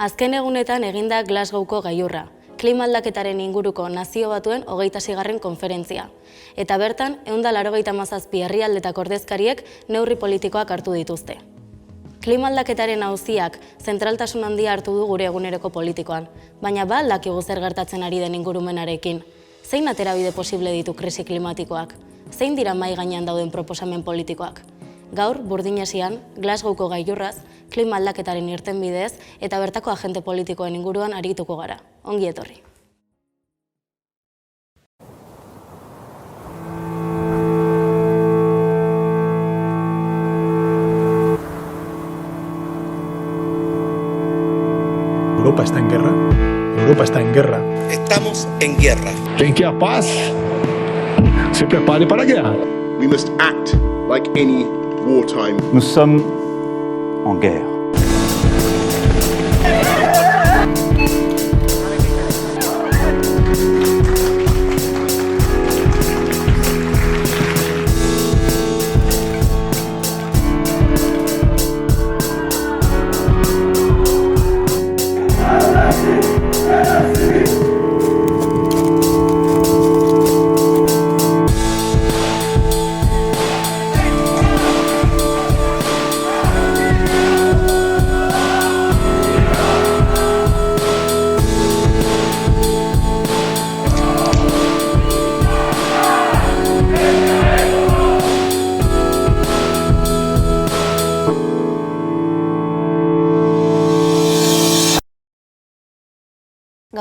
Azken egunetan eginda Glasgowko gailurra, klima aldaketaren inguruko Nazio Batuen 26. konferentzia. Eta bertan, 197 herrialdetako ordezkariek neurri politikoak hartu dituzte. Klima aldaketaren auziak zentraltasun handia hartu du gure eguneroko politikoan, baina ba dakigu zer gertatzen ari den ingurumenarekin. Zein aterabide posible ditu krisi klimatikoak? Zein dira mahai gainean dauden proposamen politikoak? Gaur, Burdinesian, Glasgowko gailurraz, klima aldaketaren irtenbideez eta bertako agente politikoen inguruan arituko gara. Ongi etorri. Europa está en guerra. Europa está en guerra. Estamos en guerra. Quien quiera paz, se prepare para guerra. We must act like any wartime. Nous sommes en guerre.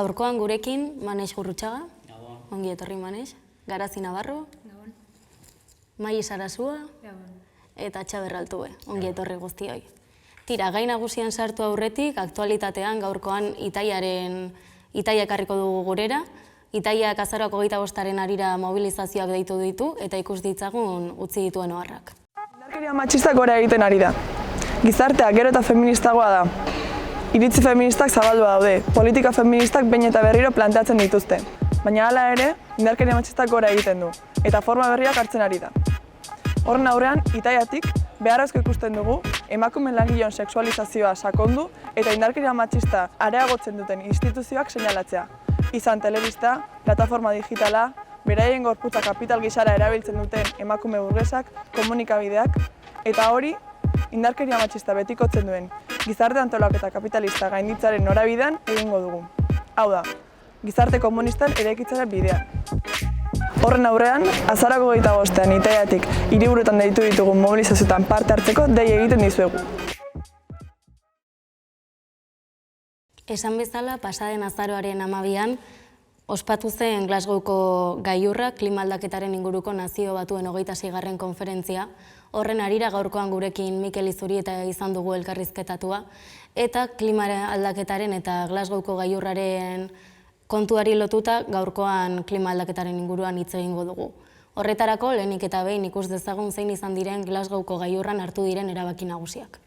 Gaurkoan gurekin Maneix Gurrutxaga, ongi etorri Maneix, Garazi Navarro, Mai Sarasua eta Txaber Altube, ongi etorri guztioi. Tira, gai nagusian sartu aurretik, aktualitatean gaurkoan Itaia ekarriko dugu gurera. Itaiak azaroak 25. harira mobilizazioak deitu ditu eta ikus ditzagun utzi dituen oharrak. Indarkeria matxistak gora egiten ari da. Gizartea gero eta feministagoa da. Iritzi feministak zabaldua daude, politika feministak behin eta berriro planteatzen dituzte. Baina hala ere, indarkeria matxistak gora egiten du, eta forma berriak hartzen ari da. Horren aurrean, Itaiatik beharrezko ikusten dugu, emakume langileon sexualizazioa sakondu eta indarkeria matxista areagotzen duten instituzioak seinalatzea. Izan telebista, plataforma digitala, beraien gorputza kapital gisara erabiltzen duten emakume burgesak, komunikabideak, eta hori, indarkeria matxista betikotzen duen gizarte antolaketa kapitalista gainditzaren norabidean egingo dugu. Hau da, gizarte komunistan eraikitzaren bidean. Horren aurrean, azarako 25. Itaiatik hiriburuetan deitu ditugun mobilizazioetan parte hartzeko dei egiten dizuegu. Esan bezala, pasaden azaroaren 12an, ospatu zen Glasgowko gailurra, klima aldaketaren inguruko Nazio Batuen 26. konferentzia. Horren harira gaurkoan gurekin Mikel Izurieta izan dugu elkarrizketatua, eta klima aldaketaren eta Glasgowko gailurraren kontuari lotuta gaurkoan klima aldaketaren inguruan hitz egingo dugu. Horretarako, lehenik eta behin ikus dezagun zein izan diren Glasgowko gailurran hartu diren erabaki nagusiak.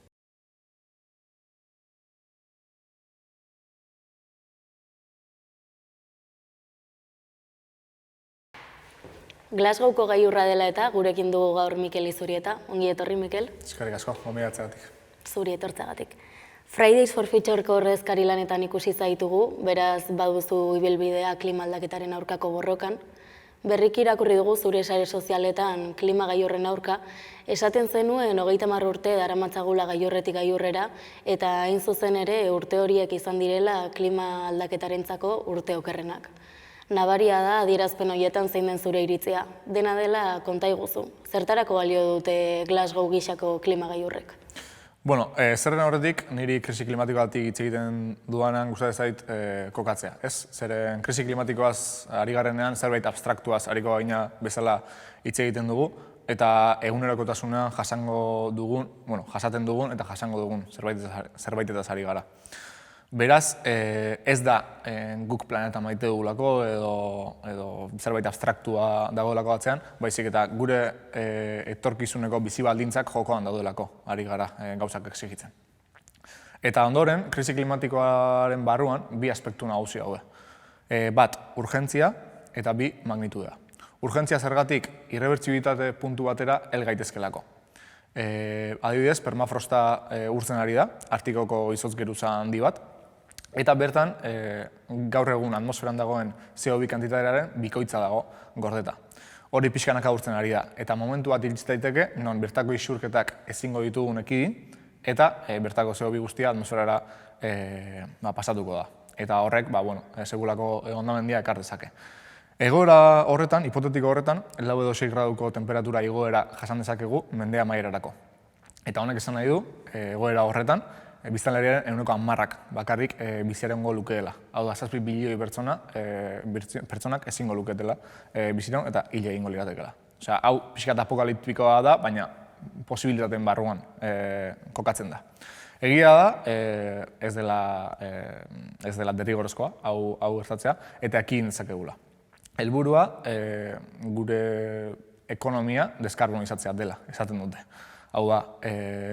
Glasgowko gailurra dela eta gurekin dugu gaur Mikel Izurieta. Ongi etorri, Mikel. Eskerrik asko, gomidatzagatik. Zuri etortzagatik. Fridays for Futureko ordezkari lanetan ikusi zaitugu, beraz baduzu ibilbidea klima aldaketaren aurkako borrokan. Berriki irakurri dugu zure sare sozialetan klima gailurren aurka, esaten zenuen 30 urte daramatzagula gailurretik gailurrera, eta hain zuzen ere urte horiek izan direla klima aldaketarentzako urte okerrenak. Nabaria da adierazpen horietan zein den zure iritzia. Dena dela konta iguzu. Zertarako balio dute Glasgow gisako klima gailurrek? Bueno, zerren horretik, niri krisi klimatikoatik hitz egiten dudanean gustatzen zait kokatzea. Ez, zeren krisi klimatikoaz ari garenean zerbait abstraktuaz ariko gaina bezala hitz egiten dugu, eta egunerokotasunean jasaten dugun eta jasango dugun zerbaitetaz ari gara. Beraz, ez da guk planeta maite dugulako edo zerbait abstraktua dagoelako atzean, baizik eta gure etorkizuneko bizi baldintzak jokoan daudelako ari gara gauzak exigitzen. Eta ondoren, krisi klimatikoaren barruan bi aspektu nagusi daude. Bat, urgentzia eta bi, magnitudea. Urgentzia zergatik irrebertsibilitate puntu batera hel gaitezkelako. Adibidez, permafrosta urtzen ari da, Arktikoko izotz geruza handi bat, Eta bertan, gaur egun atmosferan dagoen CO2 kantitatearen bikoitza dago gordeta. Hori pixkanaka agurtzen ari da, eta momentu bat iritsi daiteke, non bertako isurketak ezingo ditugun ekidin, eta bertako CO2 guztia atmosferara pasatuko da. Eta horrek, segulako hondamendia ekar dezake. Egoera horretan, hipotetiko horretan, 4 edo 6 graduko temperatura igoera jasan dezakegu mende amaierarako. Eta honek esan nahi du, egoera horretan, biztanleriaren 10% bakarrik biziarengo lukeela. Hau da, 7 bilioi pertsonak ezingo luketela biziren eta hil egingo liratekela. Osea, hau pixkat apokaliptikoa da, baina posibilitateen barruan kokatzen da. Egia da, ez dela derrigorrezkoa, hau gertatzea, eta ekin dezakegula. Helburua gure ekonomia deskarbonizatzea dela, esaten dute. Hau da,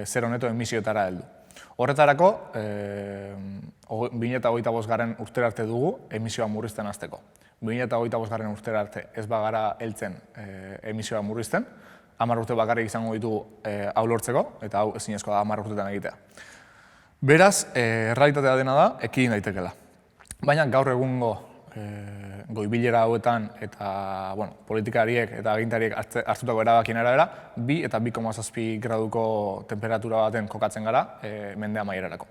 zero neto emisioetara heldu. Horretarako, 2025 urtera arte dugu emisioa murrizten hasteko. 2025 urtera arte ez bagara heltzen emisioa murrizten, 10 urte bakarrik izango ditugu hau lortzeko, eta hau ezinezkoa da 10 urtetan egitea. Beraz, errealitatea dena da, ekidin daitekela. Baina gaur egungo goibilera hauetan eta politikariek eta agintariek hartutako erabakien arabera, 2 eta 2,7 graduko temperatura baten kokatzen gara mende amaierarako.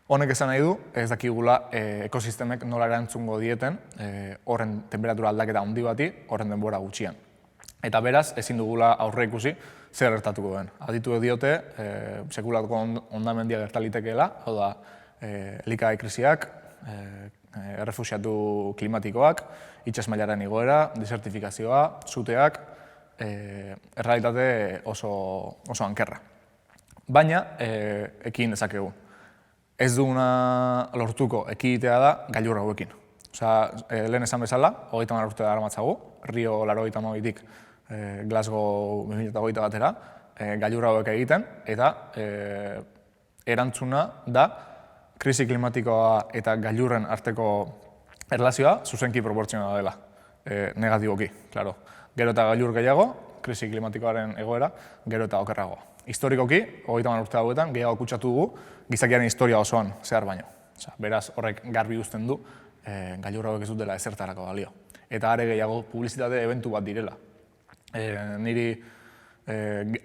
Honek esan nahi du, ez dakigula ekosistemek nola erantzungo dieten horren temperatura aldaketa handi bati horren denbora gutxian. Eta beraz, ezin dugula aurre ikusi zer gertatuko den. Adituek diote, sekulako hondamendia gertalitekeela, hau da, elikagai krisiak, errefuxiatu klimatikoak, itsas mailaren igoera, desertifikazioa, suteak, errealitate oso ankerra. Baina, ekin dezakegu. Ez duguna lortuko ekiditea da gailur hauekin. Lehen esan bezala, 30 urte daramatzagu, Rio 82tik Glasgow 2008 batera, gailur hauek egiten, eta erantzuna da krisi klimatikoa eta gailurren arteko erlazioa zuzenki proportzionala dela, negatiboki, klaro. Gero eta gailur gehiago, krisi klimatikoaren egoera, gero eta okerragoa. Historikoki, 30 urte hauetan, gehiago kutsatu dugu, gizakiaren historia osoan zehar baino. Beraz, horrek garbi uzten du, gailur hauek ez dutela ezertarako balio. Eta are gehiago, publizitate eventu bat direla. Niri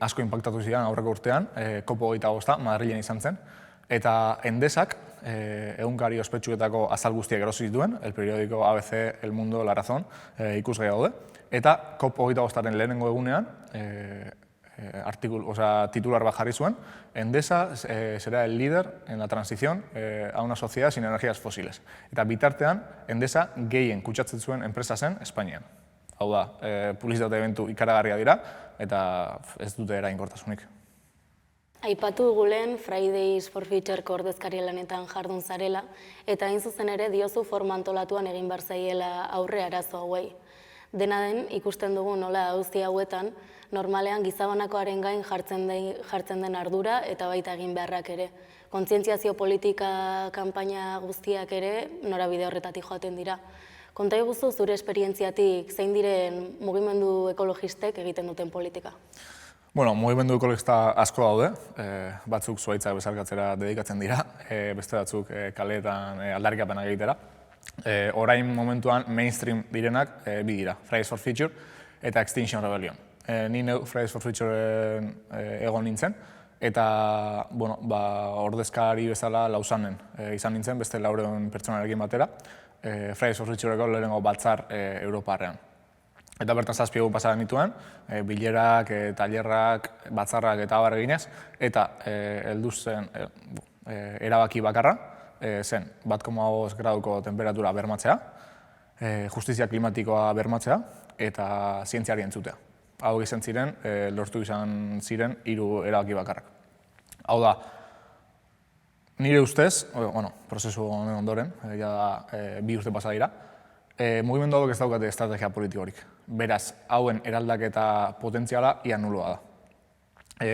asko inpaktatu zidan aurreko urtean, COP25 Madrilen izan zen, eta Endesak, egunkari ospetsuetako azal guztiak erosi zituen, El Periódico, ABC, El Mundo, La Razón, ikusgai daude, eta COP25-aren lehenengo egunean, titular bat jarri zuen, Endesa será el líder en la transición a una sociedad sin energías fósiles. Eta bitartean, Endesa gehien kutsatzen zuen enpresa zen Espainian. Hau da, publizitate eventu ikaragarria dira, eta ez dute eraginkortasunik. Aipatu dugu lehen Fridays for Futureko ordezkari lanetan jardun zarela, eta hain zuzen ere diozu forma antolatuan egin behar zaiela aurre arazo hauei. Dena den, ikusten dugu nola auzi hauetan, normalean gizabanakoaren gain jartzen den ardura eta baita egin beharrak ere. Kontzientziazio politika kanpaina guztiak ere norabide horretatik joaten dira. Konta iguzu zure esperientziatik zein diren mugimendu ekologistek egiten duten politika? Mugimendu ekologista asko daude, batzuk zuhaitzak bezarkatzera dedikatzen dira, beste batzuk kaleetan aldarrikapena egitera. Orain momentuan mainstream direnak bi dira, Fridays for Future eta Extinction Rebellion. Ni neu Fridays for Future egon nintzen, eta ordezkari bezala Lausanen izan nintzen, beste 400 pertsonarekin batera, Fridays for Futureko lehenengo batzar Europarrean. Eta bertan 7 egun pasaren nituen, bilerak, tailerrak, batzarrak eta abar eginez, eta heldu zen erabaki bakarra, zen 1,5 graduko temperatura bermatzea, justizia klimatikoa bermatzea, eta zientziari entzutea. Hau izan ziren, lortu izan ziren 3 erabaki bakarrak. Hau da, nire ustez, prozesu honen ondoren, ja da 2 urte pasa dira, mugimendu hauek ez daukate estrategia politikorik. Beraz, hauen eraldaketa potentziala ia nuloa da.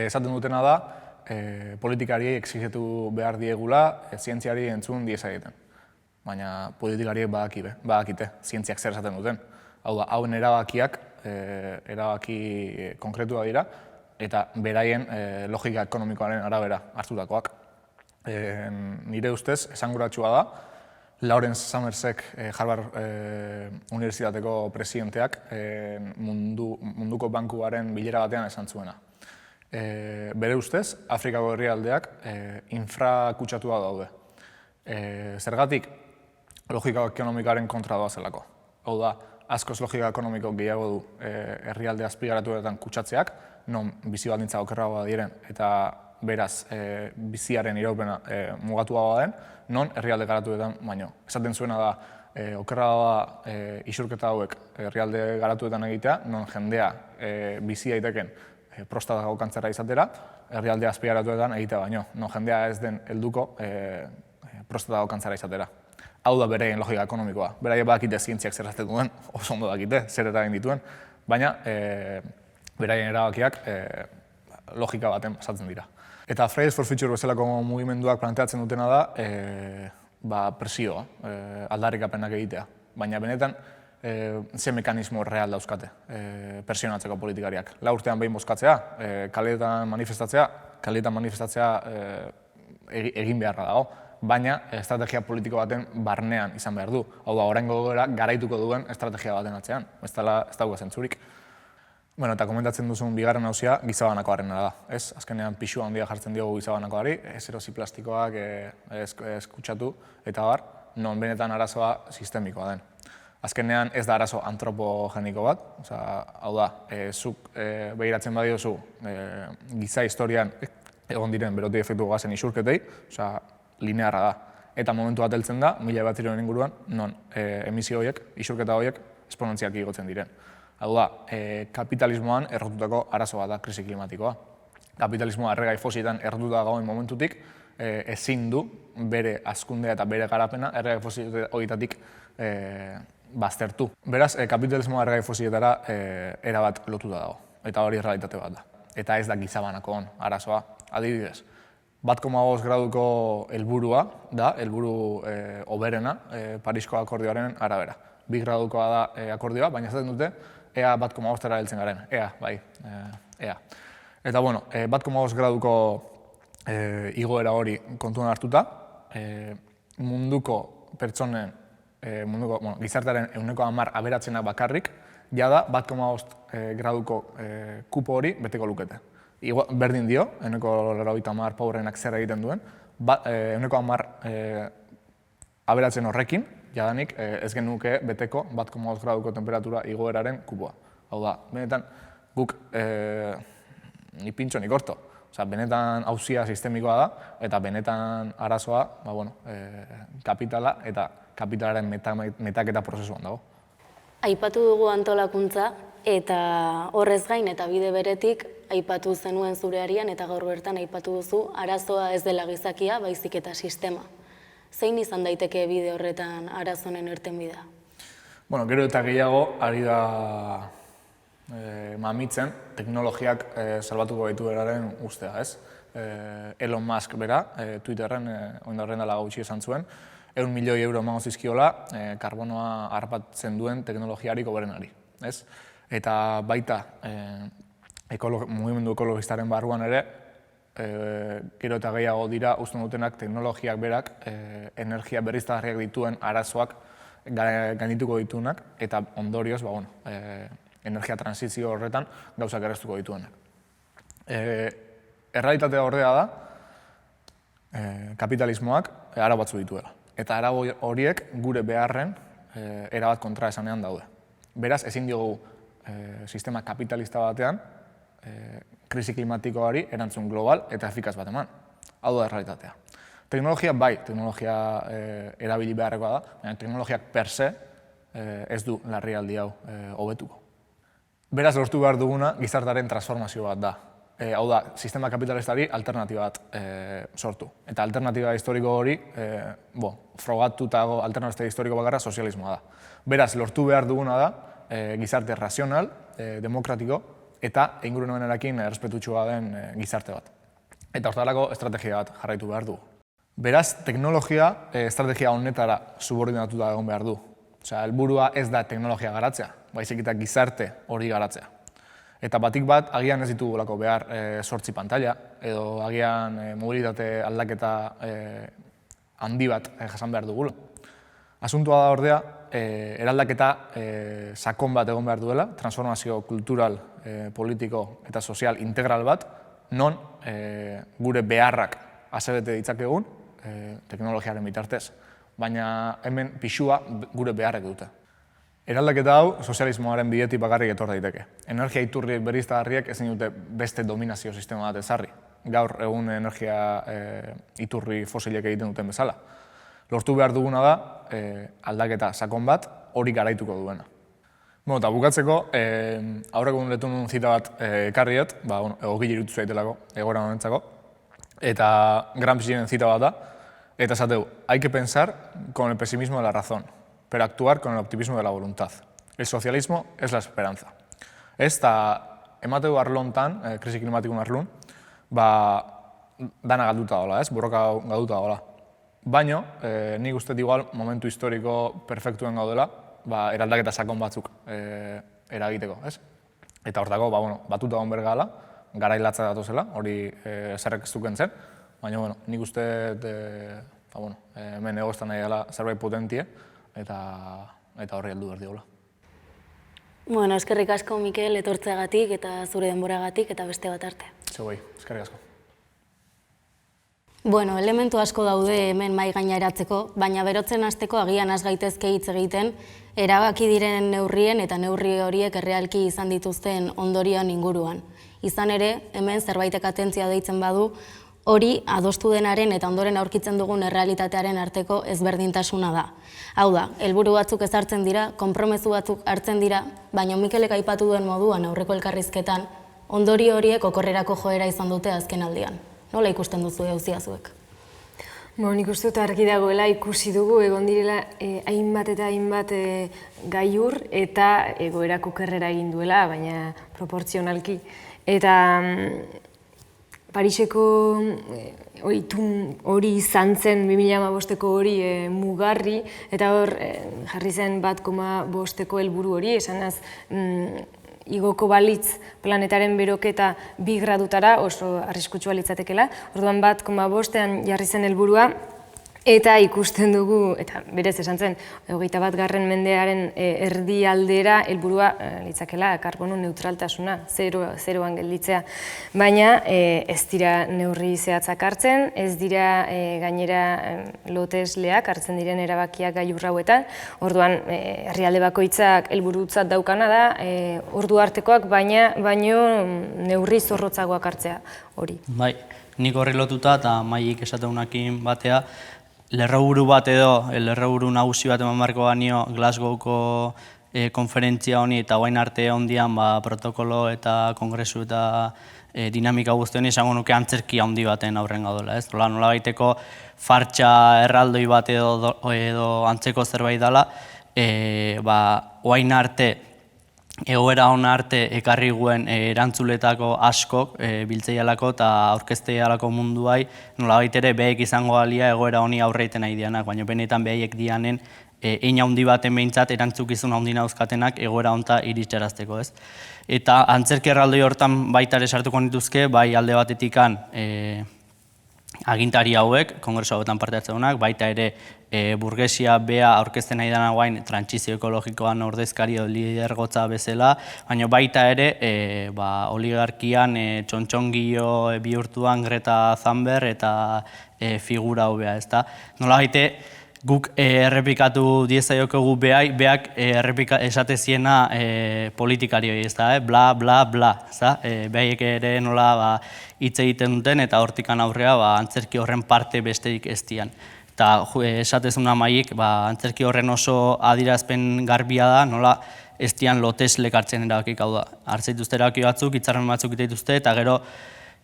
Esaten dutena da, politikariei exigetu behar diegula, zientziari entzun diezageten. Baina politikariek badakite, zientziak zer esaten duten. Hau da, hauen erabakiak, erabaki konkretua dira, eta beraien logika ekonomikoaren arabera hartutakoak. Nire ustez, esanguratsua da, Lawrence Summersek, Harvard Unibertsitateko presidenteak, munduko bankuaren bilera batean esan zuena. Bere ustez, Afrikako herrialdeak infrakutsatua daude. Zergatik, logika ekonomikaren kontra doazelako. Hau da, askoz logika ekonomiko gehiago du herrialde azpigaratuetan kutsatzeak, non bizi baldintza okerragoa diren eta beraz biziaren iraupena mugatua den, non herrialde garatuetan baino. Esaten zuena da, okerragoa isurketa hauek herrialde garatuetan egitea, non jendea bizi daiteken prostatako kantzera izatera, herrialde azpigaratuetan egitea baino, non jendea ez den helduko prostatako kantzera izatera. Hau da beraien logika ekonomikoa. Beraiek badakite zientziak zer errazten duen, oso ondo dakite, zer eragin dituen, baina beraien erabakiak logika baten pasatzen dira. Eta Fridays for Future bezalako mugimenduak planteatzen dutena da presioa, aldarrikapenak egitea. Baina benetan, ze mekanismo real dauzkate presionatzeko politikariak. 4 urtean behin bozkatzea, kaleetan manifestatzea egin beharra dago, baina estrategia politiko baten barnean izan behar du. Hau da, oraingo garaituko duen estrategia baten atzean, ez dauka zentzurik. Eta komentatzen duzun bigarren nauzia gizabanakoarena da. Azkenean pixu handia jartzen diogu gizabanakoari, ez erosi plastikoak ez kutsatu eta bar, non benetan arazoa sistemikoa den. Azkenean ez da arazo antropogeniko bat, hau da, zuk begiratzen badiozu giza historian egon diren berotik efektu gazen isurketei, linearra da. Eta momentu bat heltzen da, 1900 inguruan, non emisio horiek, isurketa horiek, esponentzialki igotzen diren. Hau da, kapitalismoan errotutako arazo bat da krisi klimatikoa. Kapitalismoa erregai fosiletan errotuta gauen momentutik, ezin du bere hazkundea eta bere garapena erregai fosile horietatik baztertu. Beraz, kapitalismoa erregai fosiletara erabat lotuta dago, eta hori errealitate bat da. Eta ez da gizabanakoon arazoa. Adibidez, 1,5 graduko helburua da, helburu hoberena, Parisko akordioaren arabera. 2 gradukoa da akordioa, baina esaten dute, ea 1,5 heltzen garen, ea, bai, ea. Eta, 1,5 graduko igoera hori kontuan hartuta, munduko pertsonen, gizartearen 10% aberatzenak bakarrik, jada 1,5 graduko kupo hori beteko lukete. Berdin dio, 10% pobrenak zer egiten duen, 10% aberatzen horrekin, jadanik ez genuke beteko 1,5 graduko temperatura igoeraren kupoa. Hau da, benetan guk ni pintxo ni korto. Benetan auzia sistemikoa da, eta benetan arazoa kapitala eta kapitalaren metaketa prozesuan dago. Aipatu dugu antolakuntza, eta horrez gain eta bide beretik aipatu zenuen zurearian eta gaur bertan aipatu duzu arazoa ez dela gizakia, baizik eta sistema. Zein izan daiteke bide horretan arazonen irtenbidea? Gero eta gehiago ari da mamitzen teknologiak salbatuko gaitueraren ustea, ez? Elon Musk bera, Twitterren, horren dela gautxi esan zuen, 100 milioi euro emango zizkiola karbonoa harrapatzen duen teknologiarik hoberenari, ez? Eta baita mugimendu ekologistaren barruan ere, gero eta gehiago dira usten dutenak teknologiak berak energia berriztagarriak dituen arazoak gaindituko dituenak eta ondorioz energia transizio horretan gauzak erreztuko dituenak. Errealitatea horrea da kapitalismoak arau batzu dituela. Eta arau horiek gure beharren erabat kontra esanean daude. Beraz, ezin diogu sistema kapitalista batean krisi klimatikoari erantzun global eta efikaz bat eman. Hau da errealitatea. Teknologia teknologia erabili beharrekoa da, baina teknologiak per se ez du larrialdi hau hobetuko. Beraz, lortu behar duguna gizartearen transformazio bat da. Hau da, sistema kapitalistari alternatiba bat sortu. Eta alternatiba historiko hori, frogatutago alternatiba historiko bakarra sozialismoa da. Beraz, lortu behar duguna da gizarte razional, demokratiko, eta ingurumenarekin errespetutxua den gizarte bat. Eta horretarako estrategia bat jarraitu behar du. Beraz, teknologia estrategia honetara subordinatuta egon behar du. Helburua ez da teknologia garatzea, baizik eta gizarte hori garatzea. Eta batik bat, agian ez ditugulako behar 8 pantalla, edo agian mobilitate aldaketa handi bat jasan behar dugula. Asuntua da ordea, eraldaketa sakon bat egon behar duela, transformazio kultural, politiko eta sozial integral bat, non gure beharrak asebete ditzakegun teknologiaren bitartez, baina hemen pixua gure beharrek dute. Eraldaketa hau sozialismoaren bidetik bakarrik etor daiteke. Energia iturriek berriztagarriek ezin dute beste dominazio sistema bat ezarri. Gaur egun energia iturri fosilek egiten duten bezala. Lortu behar duguna da aldaketa sakon bat hori garaituko duena. Eta bukatzeko, aurreko letun zita bat ekarriet, egokile irutu zaitelako, egoera honentzako, eta Gramsciren zita bat da, eta esateu, hay que pensar con el pesimismo de la razón, pero actuar con el optimismo de la voluntad. El socialismo es la esperanza. Ez da, emateu arlontan, krisi klimatikun arlun, dana galduta dola, borroka galduta dola. Baina, nik uste igual momentu historiko perfektuen gaudela, eraldaketa sakon batzuk eragiteko, ez? Eta hortako, batuta egon bergala, garailatza datozela, hori zerrek ez duken zen, baina, nik uste, hemen egoztan nahi dela zerbait potentie, eta horri heldu behar diola. Eskerrik asko, Mikel, etortzeagatik eta zure denboragatik eta beste bat arte. Zegoei, eskerrik asko. Elementu asko daude hemen mai gaineratzeko, baina berotzen hasteko agian has gaitezke hitz egiten, erabaki diren neurrien eta neurri horiek errealki izan dituzten ondorioen inguruan. Izan ere, hemen zerbaitek atentzioa deitzen badu, hori adostu denaren eta ondoren aurkitzen dugun errealitatearen arteko ezberdintasuna da. Hau da, helburu batzuk ezartzen dira, konpromezu batzuk hartzen dira, baina Mikelek aipatu duen moduan aurreko elkarrizketan, ondorio horiek okorrerako joera izan dute azken aldian. Nola ikusten duzu gauzia zuek? Nik uste dut argi dagoela ikusi dugu egon direla hainbat eta hainbat gailur eta egoerak okerrera egin duela, baina proportzionalki. Eta Pariseko hori izan zen 2015ko hori mugarri, eta hor jarri zen 1,5ko helburu hori, esanaz igoko balitz planetaren beroketa 2 gradutara, oso arriskutsua litzatekela. Orduan 1,5ean jarri zen helburua, eta ikusten dugu, eta berez esan zen, 21. mendearen erdialdera helburua litzakela karbono neutraltasuna, zeroan gelditzea. Baina ez dira neurri zehatzak hartzen, ez dira gainera lotesleak hartzen diren erabakiak gailur hauetan. Orduan herrialde bakoitzak helburutzat daukana da, ordu artekoak baino neurri zorrotzagoak hartzea hori. Bai, nik horri lotuta eta Maik esateunakin batea, lerroburu bat edo, lerroburu nagusi bat eman marko ganio Glasgowko konferentzia honi eta guain arte hondian protokolo eta kongresu eta dinamika guzti izango nuke antzerki handi baten aurren gaudela. Nola baiteko fartxa erraldoi bat edo antzeko zerbait dela, guain arte, egoera hona arte ekarri guen erantzuletako askok biltzeialako eta aurkezteialako munduai nola baitere behek izango alia egoera honi aurreiten nahi dianak, baina benetan behek dianen hein handi baten behintzat erantzukizun handi nauzkatenak egoera honta iritsarazteko, ez? Eta antzerki erraldoi hortan baita ere sartuko nituzke, bai alde batetikan agintari hauek, kongresu hauetan parte hartzeunak, baita ere burgesia bea aurkezten nahi dena guain trantsizio ekologikoan ordezkari lidergotza bezala, baina baita ere oligarkian txontxongio bihurtuan Greta Thunberg eta figura hobea, ezta? Nola baite, guk errepikatu diezaiokogu beak esate ziena politikari hori, ezta? Bla, bla, bla, ezta? Behaiek ere nola hitz egiten duten eta hortikan aurrea antzerki horren parte besterik ez dian. Eta esatezuna Maik, antzerki horren oso adirazpen garbia da, nola ez dian loteslek hartzen erabakik, hau da. Hartzen dituzte erabaki batzuk, hitzarmen batzuk dituzte, eta gero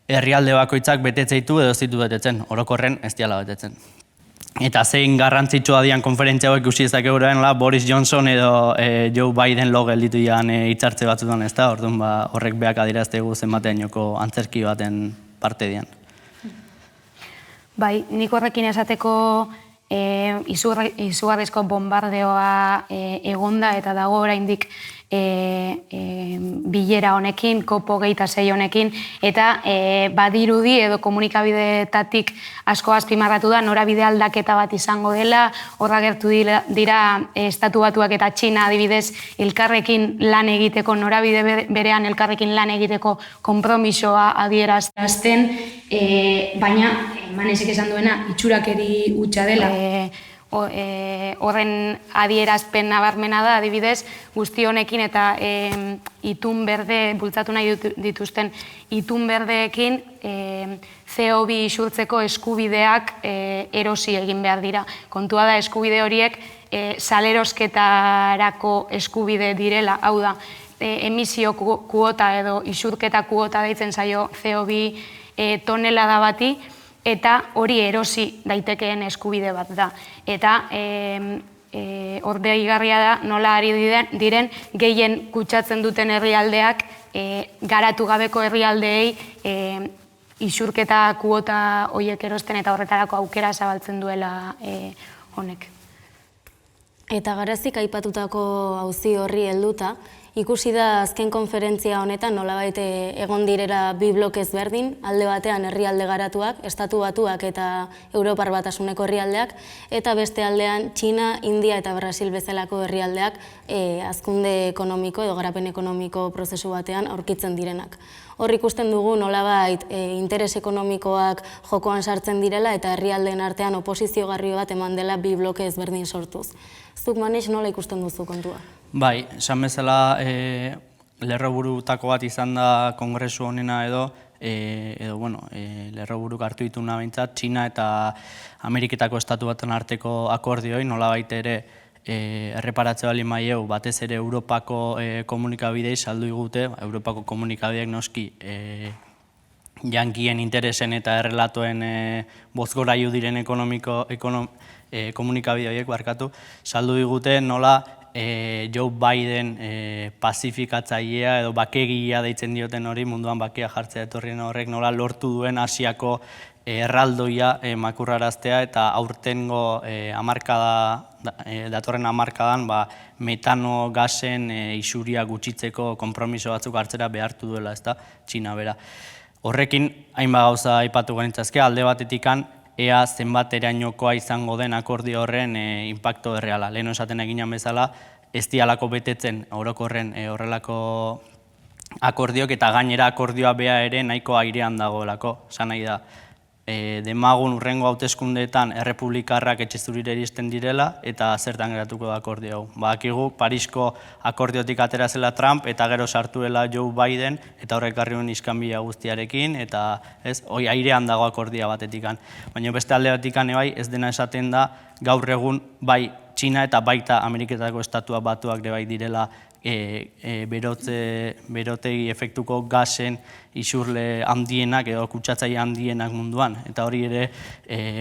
herrialde bakoitzak betetzeitu edo zitu betetzen, orokorren ez diala betetzen. Eta zein garrantzitsua dian konferentzia hauek ikusi ezak euroen, Boris Johnson edo Joe Biden lo gelditu dian hitzartze batzutan, ez da? Orduan horrek beak adiraztegu zenbatean joko antzerki baten parte dian. Bai, nik horrekin esateko izugarrizko bombardeoa egonda eta dago oraindik bilera honekin, COP26 honekin, eta badirudi edo komunikabideetatik asko azpimarratu da, norabide aldaketa bat izango dela, horra gertu dira Estatu Batuak eta Txina adibidez elkarrekin lan egiteko, norabide berean elkarrekin lan egiteko konpromisoa adierazten, baina Manesek esan duena itxurakeri hutsa dela. Horren adierazpen nabarmena da, adibidez, guzti honekin eta itun berde, bultzatu nahi dituzten itun berdeekin CO2 isurtzeko eskubideak erosi egin behar dira. Kontua da, eskubide horiek salerosketarako eskubide direla, hau da, emisio kuota edo isurketa kuota deitzen zaio CO2 tonelada bati, eta hori erosi daitekeen eskubide bat da. Eta ordeigarria da nola ari diren gehien kutsatzen duten herrialdeak garatu gabeko herrialdeei isurketa kuota horiek erosten eta horretarako aukera zabaltzen duela honek. Eta garazik aipatutako auzi horri helduta, ikusi da azken konferentzia honetan nolabait egon direla bi bloke ezberdin, alde batean herrialde garatuak, Estatu Batuak eta Europar Batasuneko herrialdeak, eta beste aldean Txina, India eta Brasil bezalako herrialdeak hazkunde ekonomiko edo garapen ekonomiko prozesu batean aurkitzen direnak. Hor ikusten dugu nolabait interes ekonomikoak jokoan sartzen direla eta herrialdeen artean oposiziogarri bat eman dela bi bloke ezberdin sortuz. Zuk, Manes, nola ikusten duzu kontua? Bai, esan bezala lerroburutako bat izan da kongresu honena edo lerroburuk hartu dituna behintzat, Txina eta Ameriketako estatu baten arteko akordioi, nolabait ere erreparatze bali maieu, batez ere Europako komunikabidei saldu digute, Europako komunikabideek noski jankien interesen eta errelatoen bozgoraiu diren komunikabide horiek barkatu, saldu digute nola Joe Biden pazifikatzailea edo bakegilea deitzen dioten hori, munduan bakea jartzea etorrien horrek nola lortu duen Asiako erraldoia makurraraztea eta aurtengo datorren hamarkadan metano gasen isuria gutxitzeko konpromiso batzuk hartzera behartu duela, ezta, Txina bera. Horrekin hainbat gauza aipatu genitzazke, alde batetikan ea zenbaterainokoa izango den akordio horren inpakto erreala. Lehen esaten eginan bezala, ez dialako betetzen orokorren horrelako akordiok eta gainera akordioa bea ere nahiko airean dagoelako. Esan nahi da, demagun urrengo hauteskundeetan errepublikarrak etxezurire iristen direla eta zertan geratuko da akordio hau. Badakigu Parisko akordiotik atera zela Trump eta gero sartuela Joe Biden eta horrek garri honen iskanbila guztiarekin eta hoi airean dago akordia batetikan. Baina beste alde batikan bai ez dena esaten da gaur egun bai Txina eta baita Ameriketako Estatua Batuak bai direla berotegi efektuko gasen isurle handienak edo kutsatzaile handienak munduan. Eta hori ere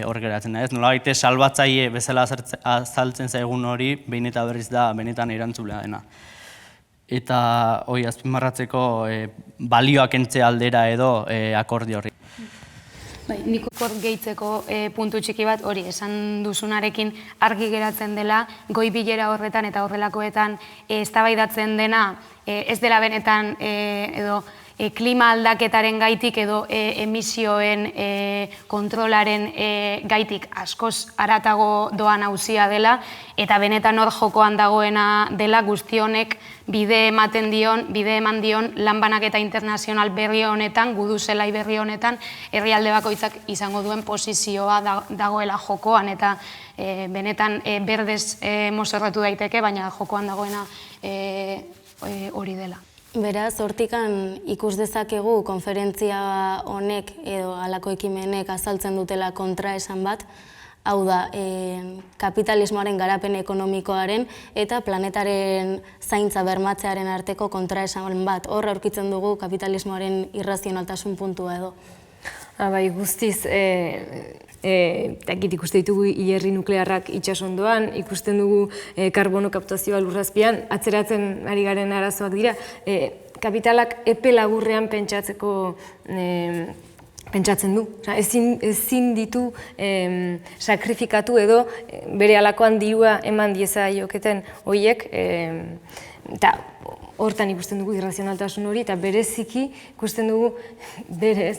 hor geratzen da. Nolabait salbatzaile bezala azaltzen zaigun hori, behin eta berriz da benetan erantzulea dena. Eta hori azpimarratzeko balioak entze aldera edo akordio horri. Nik hor gehitzeko puntu txiki bat hori esan duzunarekin argi geratzen dela, goi bilera horretan eta horrelakoetan eztabaidatzen dena ez dela benetan edo klima aldaketaren gaitik edo emisioen kontrolaren gaitik askoz haratago doan auzia dela eta benetan hor jokoan dagoena dela guzti honek bide eman dion lanbanaketa internazional berri honetan, gudu zelai berri honetan, herrialde bakoitzak izango duen posizioa dagoela jokoan eta benetan berdez mozorrotu daiteke, baina jokoan dagoena hori dela. Beraz, hortikan ikus dezakegu konferentzia honek edo halako ekimenek azaltzen dutela kontraesan bat, hau da, kapitalismoaren garapen ekonomikoaren eta planetaren zaintza bermatzearen arteko kontraesan bat. Hor aurkitzen dugu kapitalismoaren irrazionaltasun puntua edo. Bai, guztiz, ikusten ditugu hilerri nuklearrak itsasondoan, ikusten dugu karbono kaptazioa lurrazpian, atzeratzen ari garen arazoak dira. Kapitalak epe laburrean pentsatzen du. Ezin ditu sakrifikatu edo bere halakoan dirua eman dieza joketen horiek. Eta hortan ikusten dugu irrazionaltasun hori, eta bereziki ikusten dugu berez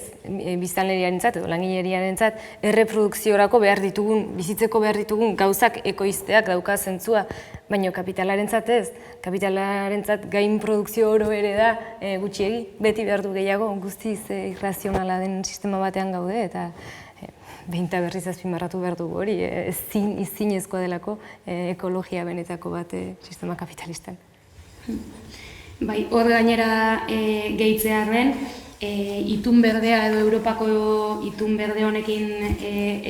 biztanleriarentzat edo langileriarentzat erreprodukziorako behar ditugun, bizitzeko behar ditugun gauzak ekoizteak dauka zentzua, baina kapitalarentzat ez. Kapitalarentzat gain produkzio oro ere da gutxiegi, beti behar du gehiago, guztiz irrazionala den sistema batean gaude, eta behin eta berriz azpimarratu behar dugu hori, ezinezkoa delako ekologia benetako bat sistema kapitalistan. Bai, hor gainera gehitzearren, itun berdea edo Europako itun berde honekin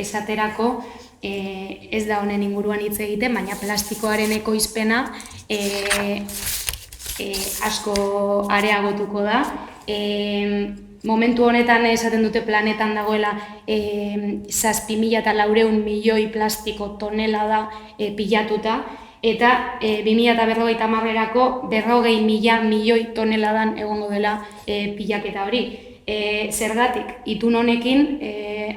esaterako, ez da honen inguruan hitz egiten, baina plastikoaren ekoizpena asko areagotuko da. Momentu honetan esaten dute planetan dagoela 7.400 milioi plastiko tonelada pilatuta, eta 2050erako 40.000 milioi toneladan egongo dela pilaketa hori. Zergatik, itun honekin,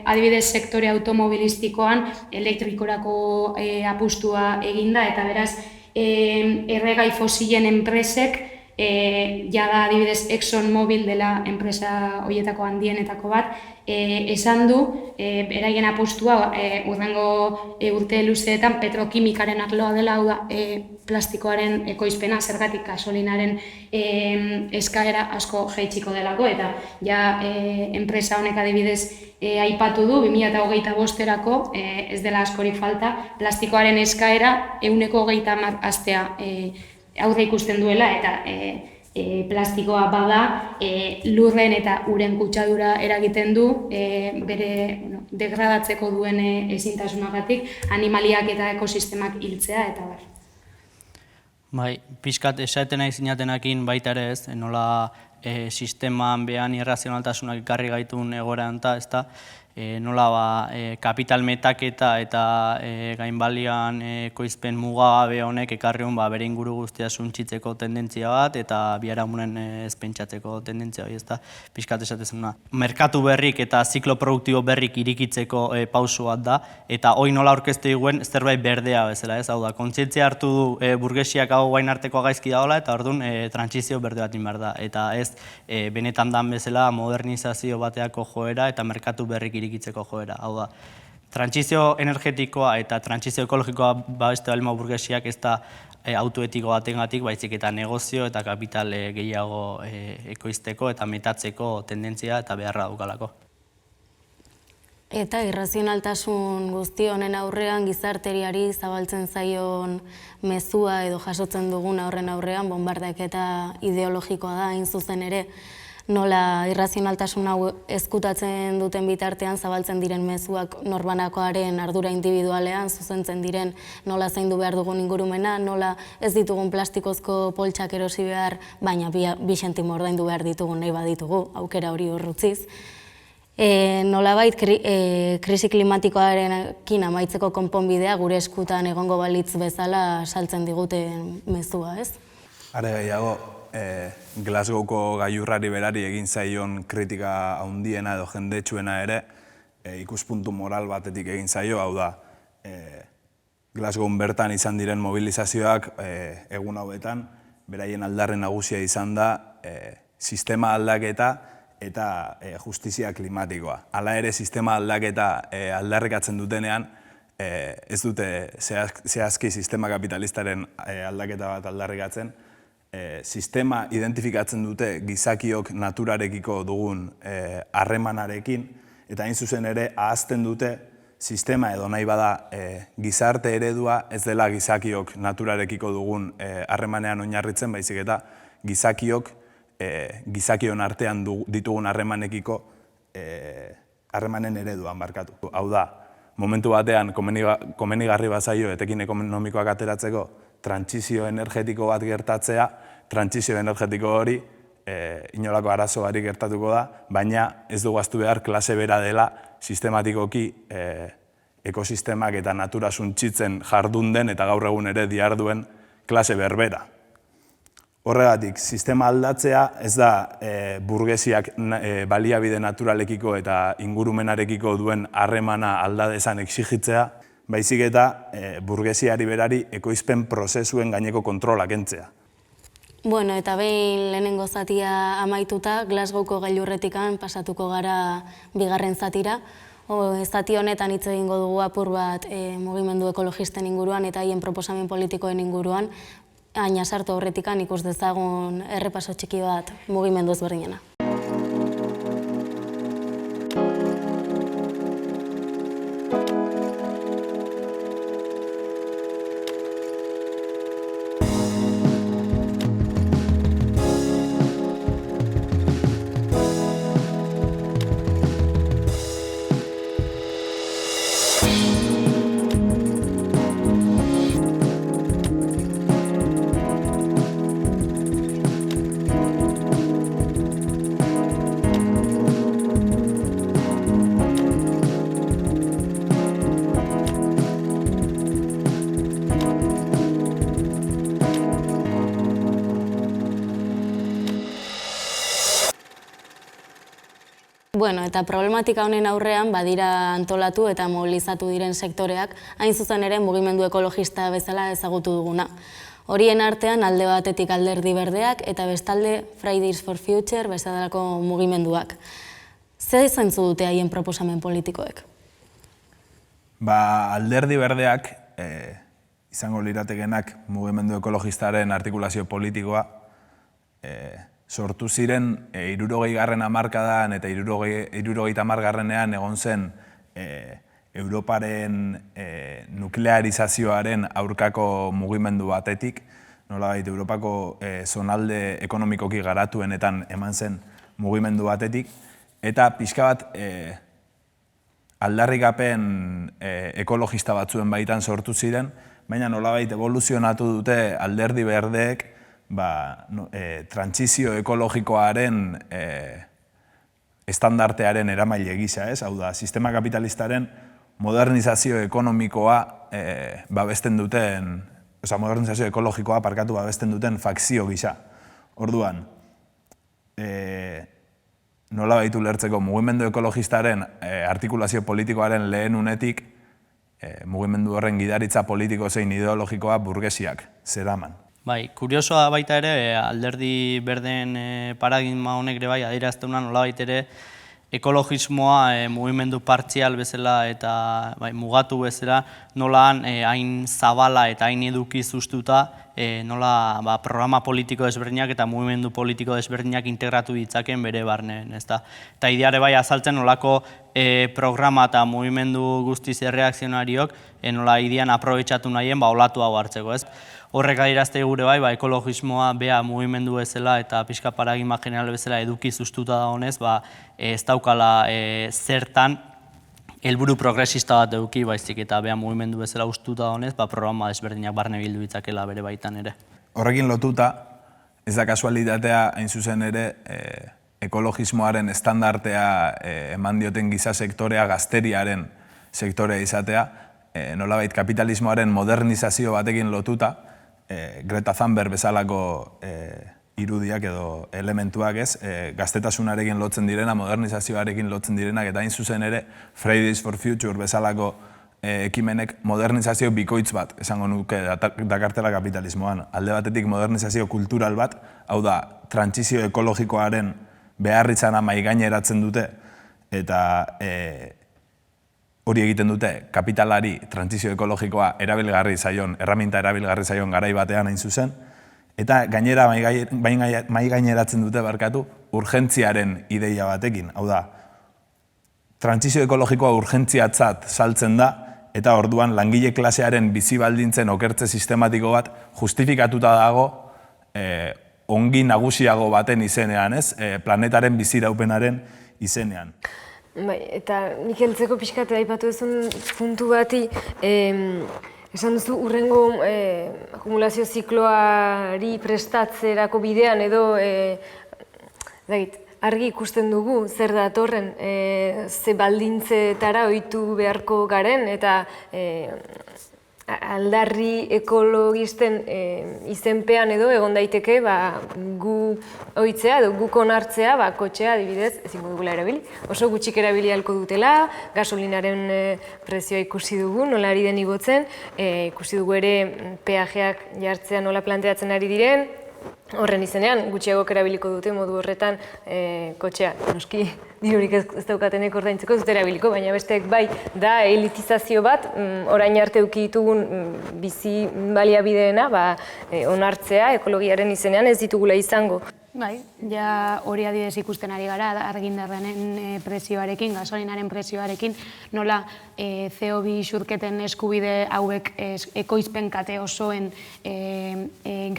adibidez sektore automobilistikoan elektrikorako apustua eginda, eta beraz, erregai fosilen enpresek, jada adibidez ExxonMobil dela enpresa horietako handienetako bat, esan du, beraien apustua hurrengo urte luzeetan petrokimikaren arloa dela, hau da, plastikoaren ekoizpena, zergatik gasolinaren eskaera asko jaitsiko delako, eta ja enpresa honek adibidez aipatu du 2025erako ez dela askorik falta, plastikoaren eskaera 130 astea aurre ikusten duela, eta plastikoa bada lurren eta uren kutsadura eragiten du, bere degradatzeko duen ezintasunagatik, animaliak eta ekosistemak hiltzea eta bar. Bai, pixkat esaten nahi zinatenakin baita ere ez, nola sisteman behan irrazionaltasunak ekarri gaitun egoeran eta, nola kapital metaketa eta gainbalian ekoizpen mugagabe honek ekarriun bere inguru guztia suntsitzeko tendentzia bat eta biharamunen ez pentsatzeko tendentzia hori, ezta pixkat esatezuna. Merkatu berrik eta ziklo produktibo berrik irikitzeko pausu bat da, eta hoi nola aurkeztu diguen zerbait berdea bezala, ez, hau da, kontzientzia hartu du burgesiak hau guain arteko gaizki dagoela, eta orduan trantsizio berde bat behar da, eta ez benetan dan bezala modernizazio bateako joera eta merkatu berrik irikitzeko joera. Hau da, trantsizio energetikoa eta trantsizio ekologikoa babeste balima burgesiak ez da autoetiko batengatik, baizik eta negozio eta kapital gehiago ekoizteko eta metatzeko tendentzia eta beharra daukalako. Eta irrazionaltasun guzti honen aurrean gizarteriari zabaltzen zaion mezua edo jasotzen dugun horren aurrean bonbardaketa ideologikoa da, hain zuzen ere. Nola irrazionaltasun hau ezkutatzen duten bitartean zabaltzen diren mezuak norbanakoaren ardura individualean zuzentzen diren, nola zaindu behar dugun ingurumena, nola ez ditugun plastikozko poltsak erosi behar, baina 2 zentimo ordaindu behar ditugun nahi baditugu, aukera hori urrutziz. Nolabait krisi klimatikoarekin amaitzeko konponbidea gure eskutan egongo balitz bezala saltzen diguten mezua, ez? Are gehiago, Glasgowko gailurrari berari egin zaion kritika handiena edo jendetsuena ere ikuspuntu moral batetik egin zaio, hau da, Glasgown bertan izan diren mobilizazioak egun hauetan, beraien aldarren nagusia izan da sistema aldaketa eta justizia klimatikoa. Hala ere, sistema aldaketa aldarrikatzen dutenean, ez dute zehazki sistema kapitalistaren aldaketa bat aldarrikatzen, sistema identifikatzen dute gizakiok naturarekiko dugun harremanarekin, eta hain zuzen ere ahazten dute sistema edo nahi bada gizarte eredua ez dela gizakiok naturarekiko dugun harremanean oinarritzen, baizik eta gizakiok gizakion artean ditugun harremanekiko harremanen ereduan markatu. Hau da, momentu batean komenigarri bazaio etekin ekonomikoak ateratzeko trantsizio energetiko bat gertatzea, trantsizio energetiko hori inolako arazo barik gertatuko da, baina ez dugu ahaztu behar klase bera dela sistematikoki ekosistemak eta natura suntsitzen jardun den eta gaur egun ere diharduen klase berbera. Horregatik, sistema aldatzea ez da burgesiak baliabide naturalekiko eta ingurumenarekiko duen harremana aldadezan exigitzea, baizik eta burgesiari berari ekoizpen prozesuen gaineko kontrola kentzea. Bueno, eta behin lehenengo zatia amaituta, Glasgowko gailurretikan pasatuko gara bigarren zatira. Zati honetan hitz egingo dugu apur bat mugimendu ekologisten inguruan eta haien proposamen politikoen inguruan, haina sartu aurretikan ikus dezagun errepaso txiki bat mugimendu ezberdinena. Bueno, eta problematika honen aurrean badira antolatu eta mobilizatu diren sektoreak, hain zuzen ere mugimendu ekologista bezala ezagutu duguna. Horien artean alde batetik Alderdi Berdeak eta bestalde Fridays for Future bezalako mugimenduak. Zer zentzu dute haien proposamen politikoek? Alderdi Berdeak izango liratekenak mugimendu ekologistaren artikulazio politikoa sortu ziren 60. hamarkadan eta 70. egon zen Europaren nuklearizazioaren aurkako mugimendu batetik, nolabait Europako zonalde ekonomikoki garatuenetan eman zen mugimendu batetik, eta pixka bat aldarrikapen ekologista batzuen baitan sortu ziren, baina nolabait evoluzionatu dute Alderdi Berdeek trantsizio ekologikoaren estandartearen eramaile gisa, ez? Hau da, sistema kapitalistaren modernizazio ekonomikoa babesten duten, modernizazio ekologikoa parkatu babesten duten fakzio gisa. Orduan, nola baitu lertzeko mugimendu ekologistaren artikulazio politikoaren lehen unetik, mugimendu horren gidaritza politiko zein ideologikoa burgesiak zeraman. Bai, kuriosoa baita ere, Alderdi Berdeen paradigma honek ere bai, adierazten nolabait ere, ekologismoa mugimendu partzial bezala eta mugatu bezala, nolaan hain zabala eta hain edukiz ustuta, nola programa politiko desberdinak eta mugimendu politiko desberdinak integratu ditzaken bere barneen, ezta. Eta ideare bai azaltzen nolako programa eta mugimendu guztiz erreakzionariok nola idean aprobetxatu nahien olatu hau hartzeko, ez. Horrek adierazte gure bai, ekologismoa bea mugimendu bezala eta pixka paradigma general bezala edukiz ustuta da honez, ez daukala zertan helburu progresista bat eduki, baizik eta bea mugimendu bezala ustuta da honez, programa desberdinak barne bildu ditzakela bere baitan ere. Horrekin lotuta, ez da kasualitatea hain zuzen ere ekologismoaren estandartea eman dioten giza sektorea gazteriaren sektorea izatea, nolabait kapitalismoaren modernizazio batekin lotuta, Greta Thunberg bezalako irudiak edo elementuak ez, gaztetasunarekin lotzen direna, modernizazioarekin lotzen direnak, eta hain zuzen ere Fridays for Future bezalako ekimenek modernizazio bikoitz bat, esango nuke dakartela kapitalismoan. Alde batetik modernizazio kultural bat, hau da, trantsizio ekologikoaren beharritzana mahaigaineratzen dute, eta hori egiten dute kapitalari trantsizio ekologikoa erabilgarri zaion, erraminta erabilgarri zaion garai batean hain zuzen, eta gainera mahaigaineratzen dute barkatu urgentziaren ideia batekin. Hau da, trantsizio ekologikoa urgentziatzat saltzen da, eta orduan langile klasearen bizi baldintzen okertze sistematiko bat justifikatuta dago ongi nagusiago baten izenean, ez? Planetaren biziraupenaren izenean. Eta nik heltzeko pixkate aipatu duzun puntu bati, esan duzu urrengo akumulazio zikloari prestatzerako bidean edo argi ikusten dugu zer datorren, ze baldintzetara ohitu beharko garen eta aldarri ekologisten izenpean edo egon daiteke gu ohitzea edo guk onartzea kotxea adibidez ezingo dugula erabili. Oso gutxik erabili ahalko dutela, gasolinaren prezioa ikusi dugu, nola ari den igotzen, ikusi dugu ere peajeak jartzea nola planteatzen ari diren, horren izenean, gutxiagok erabiliko dute modu horretan kotxea. Noski, dirurik ez daukatenek ordaintzeko ez dut erabiliko, baina besteek bai, da elitizazio bat, orain arte eduki ditugun bizi baliabideena, onartzea ekologiaren izenean ez ditugula izango. Bai, ja hori adibidez ikusten ari gara, argindarraren prezioarekin, gasolinaren prezioarekin, nola CO2 isurketen eskubide hauek ekoizpen kate osoen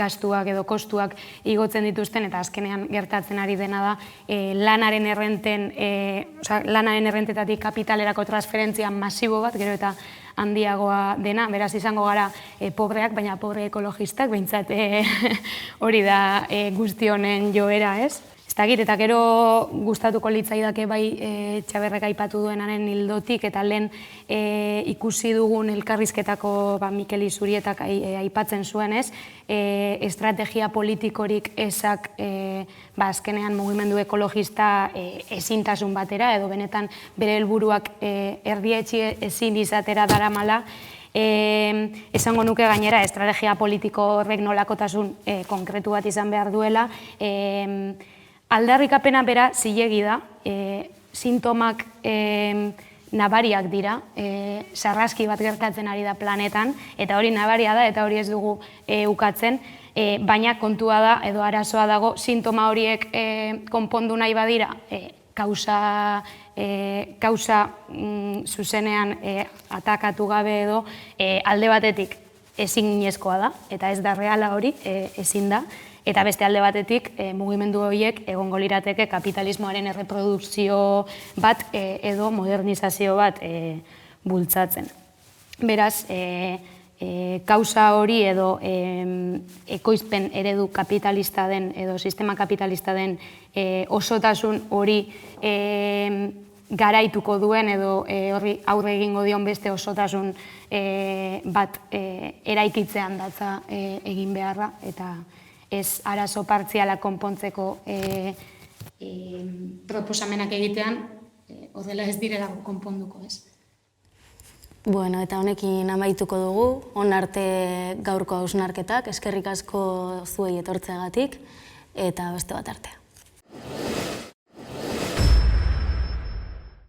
gastuak edo kostuak igotzen dituzten, eta azkenean gertatzen ari dena da lanaren errentetatik kapitalerako transferentzia masibo bat, gero eta handiagoa dena, beraz izango gara pobreak, baina pobre ekologistak, behintzat hori da guzti honen joera, ez? Ez dakit, eta gero gustatuko litzaidake bai Txaberrek aipatu duenaren ildotik, eta lehen ikusi dugun elkarrizketako Mikel Izurietak aipatzen zuen, ez? Estrategia politikorik ezak azkenean mugimendu ekologista ezintasun batera, edo benetan bere helburuak erdietsi ezin izatera daramala, esango nuke gainera estrategia politiko horrek nolakotasun konkretu bat izan behar duela, aldarrikapena bera zilegi da, sintomak nabariak dira, sarraski bat gertatzen ari da planetan, eta hori nabaria da, eta hori ez dugu ukatzen, baina kontua da, edo arazoa dago, sintoma horiek konpondu nahi badira, kausa zuzenean atakatu gabe edo alde batetik ezinezkoa da, eta ez da reala hori, ezin da, eta beste alde batetik mugimendu horiek egongo lirateke kapitalismoaren erreprodukzio bat edo modernizazio bat bultzatzen. Beraz, kausa hori edo ekoizpen eredu kapitalista den edo sistema kapitalista den osotasun hori garaituko duen edo horri aurre egingo dion beste osotasun bat eraikitzean datza egin beharra, eta ez arazo partziala konpontzeko proposamenak egitean, horrela ez direla konponduko, ez? Bueno, eta honekin amaituko dugu, hon arte gaurko hausnarketak, eskerrik asko zuei etortzeagatik, eta beste bat artea.